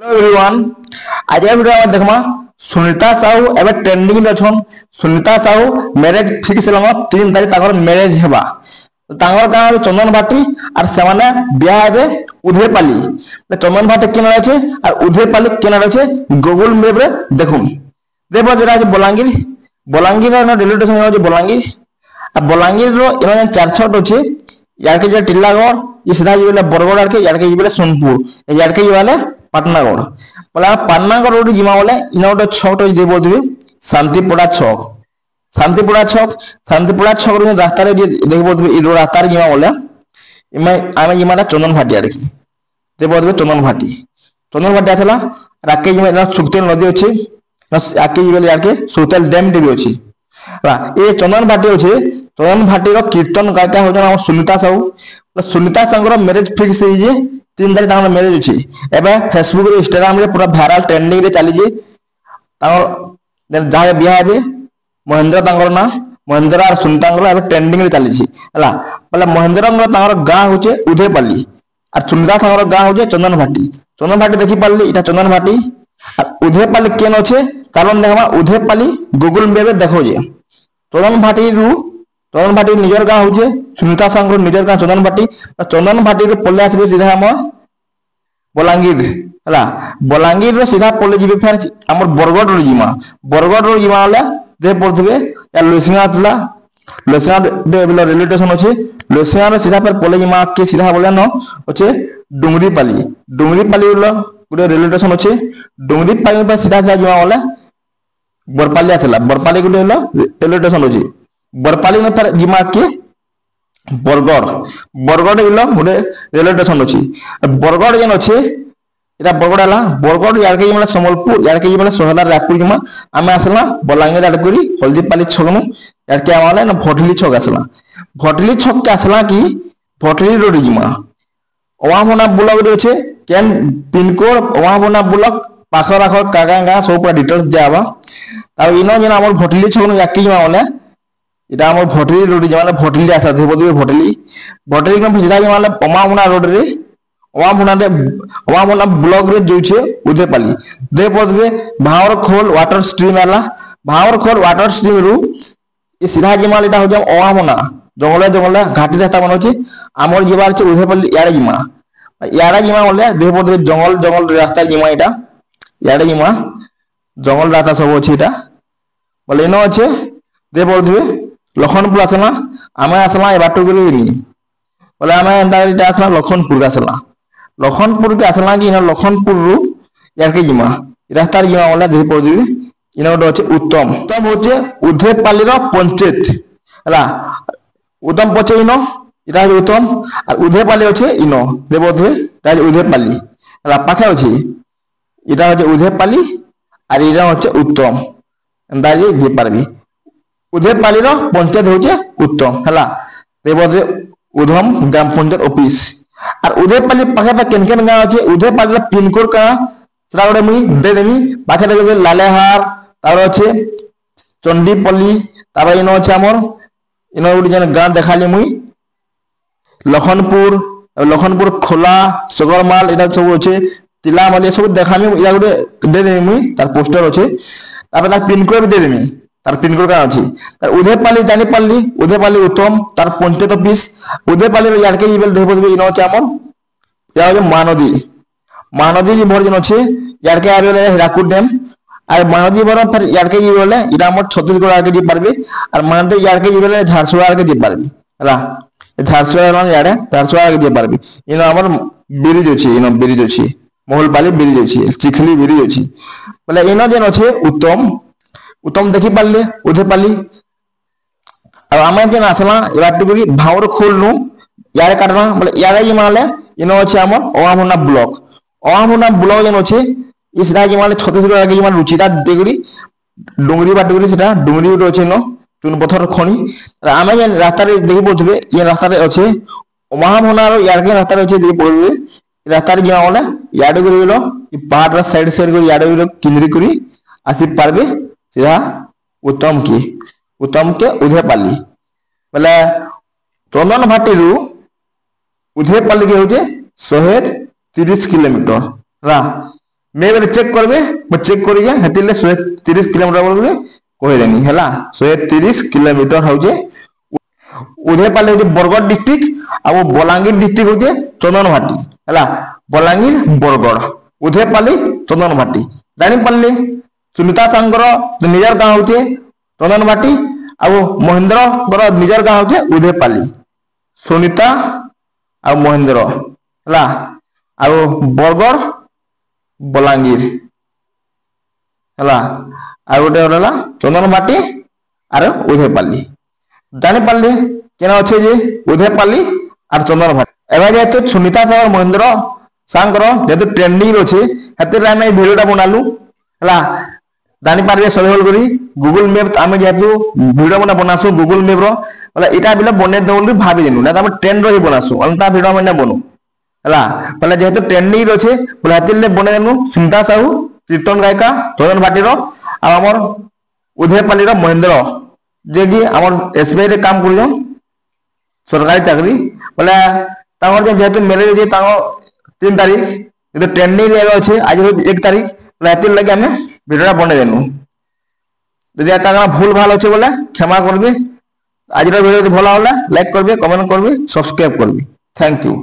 Hello everyone. आज ए video में देखमा सुनीता साहू एबे ट्रेंडिंग में अछन। सुनीता साहू मैरिज फिक्स लम 3 तारीख ताकर मैरिज हेबा। तो तांगर गाँव चंदन भाटी और सेमाने बिया हेबे उधेपाली। चंदन भाटी केना रहछे और उधेपाली केना रहछे गूगल मैप रे देखुम। देखबो जेरा जे बलांगीर नो डेलिगेशन हो जे बलांगीर आ बलांगीर रो इनो चार छट होचे। यार के जे टिल्लागढ़ ये सीधा जीवेले बरगढ़ आर के यार के जीवेले सोनपुर यार के जीवेले पाटनागढ़ बोला पाटनागढ़ रोड जिमा बोले इना गोटे छक दे बोलथिबे शांतिपुरा छक रे रास्ता रे देख बोलथिबे इ रास्ता रे जिमा बोले इमे आमे जिमाटा चंदन भाटी आर की दे बोलथिबे चंदन भाटी आछला राके जिमा इना सुक्तेल नदी अछि आके जिवेले यार के सुक्तेल डैम टे भी अछि रा ए चंदन भाटी अछि। चंदन भाटी रो कीर्तन गायिका हो जन सुनीता साहू रो मैरिज फिक्स होई जे 3 तारीख तांगर मैरिज अछि। एबे फेसबुक रे इंस्टाग्राम रे पूरा वायरल ट्रेंडिंग रे चली जे तांगर जाय बिया हेबे महेंद्र तांगर ना महेंद्र और सुनीता तांगर एबे ट्रेंडिंग रे चली छी हला। बोले महेंद्र तांगर गां होचे उधेपाली और सुनीता तांगर गां होचे चंदन भाटी देखि पारली इटा चंदन भाटी और उधेपाली केन होचे कारण देखमा उधेपाली गूगल मैप रे देखो जे चंदन भाटी निजर गां होचे सुनीता सागर निजर गां चंदन भाटी रे पल्ले आसबे सीधा हम बलांगीर हला। बलांगीर रो सीधा पल्ले जिबे फेर हमर बरगढ़ रो जिमा वाला दे पड़थबे या लोसिंगा दे बिलो रेलवे स्टेशन अछि। लोसिंगा रो सीधा पर पल्ले जिमा के सीधा बोले न अछि डुंगरीपाली रो गुटे रेलवे स्टेशन अछि। डुंगरीपाली पर सीधा जिमा वाला बरपाली आसला बरपाली गुटे हलो रेलवे स्टेशन अछि। बरपाली में फिर जिमा के बरगढ़ इलो गोटे रेलवे स्टेशन अछि। बरगढ़ जेन अछि इटा बरगढ़ हला बरगढ़ यार के जिमा संबलपुर यार के जिमा सोहला रायपुर जिमा आमे आसला बलांगीर आडकुरी हल्दीपाली छकनु यार के आमाले न भटली छक आसला भटली छक के आसला कि भटली रोड जिमा ओवामना ब्लॉक रे अछि केन पिन कोड ओवामना ब्लॉक पाखर आखर कागा सब पूरा डिटेल्स दियाबा आ इनो जेन हमर भटली छकनु याकी जिमा बोले इटा हमर भटली रोड जिमा भटली आसा देबो भटली में सीधा जिमा ओमामुना रोड रे ओमामुना ब्लॉक रे जोछे उधेपाली दे पदबे भावर खोल वाटर स्ट्रीम आला भावर खोल वाटर स्ट्रीम रु ई सीधा जिमा इटा हो जा ओमामुना जंगल घाटी रास्ता बनोचे हमर जिबार छे उधेपाली यारे जिमा बोले दे पदबे जंगल रास्ता जिमा इटा यारे जिमा जंगल रास्ता सब अछि इटा बोले इनो अछि दे पदबे लखनपुर आसला आमे आसला ए बाटो गुली बोले आमे एंदा इटा आसला लखनपुर के आसला कि लखनपुर रु यार के जिमा रास्ता जिमा बोले दे पदबे इनो गोटे अछि उत्तम होचे उधेपाली रो पंचायत हला उत्तम पछे इनो इटा उत्तम और उधेपाली अछि इनो दे पदबे ताज उधेपाली हला पाखे अछि इटा होचे उधेपाली और इटा होचे उत्तम एंदा जे पारबी उधेपाली रो पंचायत होचे उत्तम हला देबदे उधम ग्राम पंचायत ऑफिस और उधेपाली पाखे पे केन गांव अछि उधेपाली पिन कोड का सेटा गोटे मुई दे देमी पाखे देखे लालेहार तार अछि चंडीपल्ली तार इनो अछि हमर इनो गोटे जन गांव देखाली मुई लखनपुर खोला सगरमाल इटा सब अछि तिलामली सब देखामी या गोटे दे देमी मुई तार पोस्टर अछि तार तार पिन कोड दे देमी तार पिन कोड का अछि तार उधेपाली जानि पाली उधेपाली उत्तम तार पंचायत ऑफिस उधेपाली यार के इबेल देबो इनो चामन या हो महानदी जी भर जन अछि यार के आबेले हिराकुद डैम और महानदी भर फिर यार के इबेले इरा हमर छत्तीसगढ़ आके जी पारबे और महानदी यार के इबेले झारसुगुड़ा आके जी पारबे हला झारसुगुड़ा यारे झारसुगुड़ा आके जी पारबे इनो हमर ब्रिज अछि मोहलपाली ब्रिज अछि चिखली ब्रिज अछि बोले इनो जन अछि उत्तम देखि पारले उधेपाली और आमे जेन आसला इराटुगुरी भावर खोल नु यारे काटना बोले यारे जी माले इनो अछि हमर ओवामुना ब्लॉक जेन अछि इ सीधा जी माले छत्तीसगढ़ आगे जी माले रुचिता देगुरी डुंगरी बाटुगुरी सेटा डुंगरी रोड अछि नो चुन पत्थर खणी आमे जेन रास्ता रे देखि पड़थबे ये रास्ता रे अछि ओवामुना रो यार के रास्ता रे अछि देखि पड़बे रास्ता रे जी माले याडुगुरी रो इ पहाड़ रा साइड को याडुगुरी किंदरी करी आसी पारबे सीधा उत्तम के उधेपाली बोले चंदन भाटी रु उधेपाली के होचे 130 किलोमीटर रा मैं बोले चेक करबे चेक करिए हेतिले 130 किलोमीटर बोलबे कहिदेनी हैला 130 किलोमीटर होजे उदयपाली होजे बरगड़ डिस्ट्रिक्ट आ बलांगीर डिस्ट्रिक्ट होजे चंदनभाटी हैला बलांगीर बरगड़ उदयपाली चंदनभाटी जानि पारले सुनीता सांगर निजर गांव होचे चंदनभाटी आ महेंद्र गर निजर गांव होचे उदयपाली सुनीता आ महेंद्र हैला आ बरगड़ बलांगीर हैला आ गोटे होला चंदनभाटी आर उदयपाली जानि पारले केना अच्छे जे उदयपाली आर चंदनभाटी एबा जेतु सुनीता सागर महेंद्र सांकर जेतु ट्रेंडिंग अच्छे हेतिर आमे वीडियोटा बनालु हैला जानि पारबे सब होल करी गूगल मैप आमे जेतु वीडियो बना बनासु गूगल मैप रो होला इटा बिले बने दउली भाबी देनु ना त ट्रेंड रो ही बनासु अलता वीडियो में बनु हैला पहले जेतु ट्रेंडिंग अच्छे बोला हेतिले बने देनु सुनीता साहू कीर्तन गायिका चंदनभाटी रो आ हमर उदयपाली रो महेंद्र जे कि हमर एसबीआई रे काम करियो सरकारी चाकरी बोले तांगर जेतु मैरिज जे तांगर 3 तारीख ये ट्रेंडिंग रे अच्छे आज 1 तारीख रातिर लगे हमें वीडियो बने देनु यदि तांगा भूल भाल अच्छे बोले क्षमा करबे आज वीडियो भला होला लाइक करबे कमेंट करबे सब्सक्राइब करबे थैंक यू।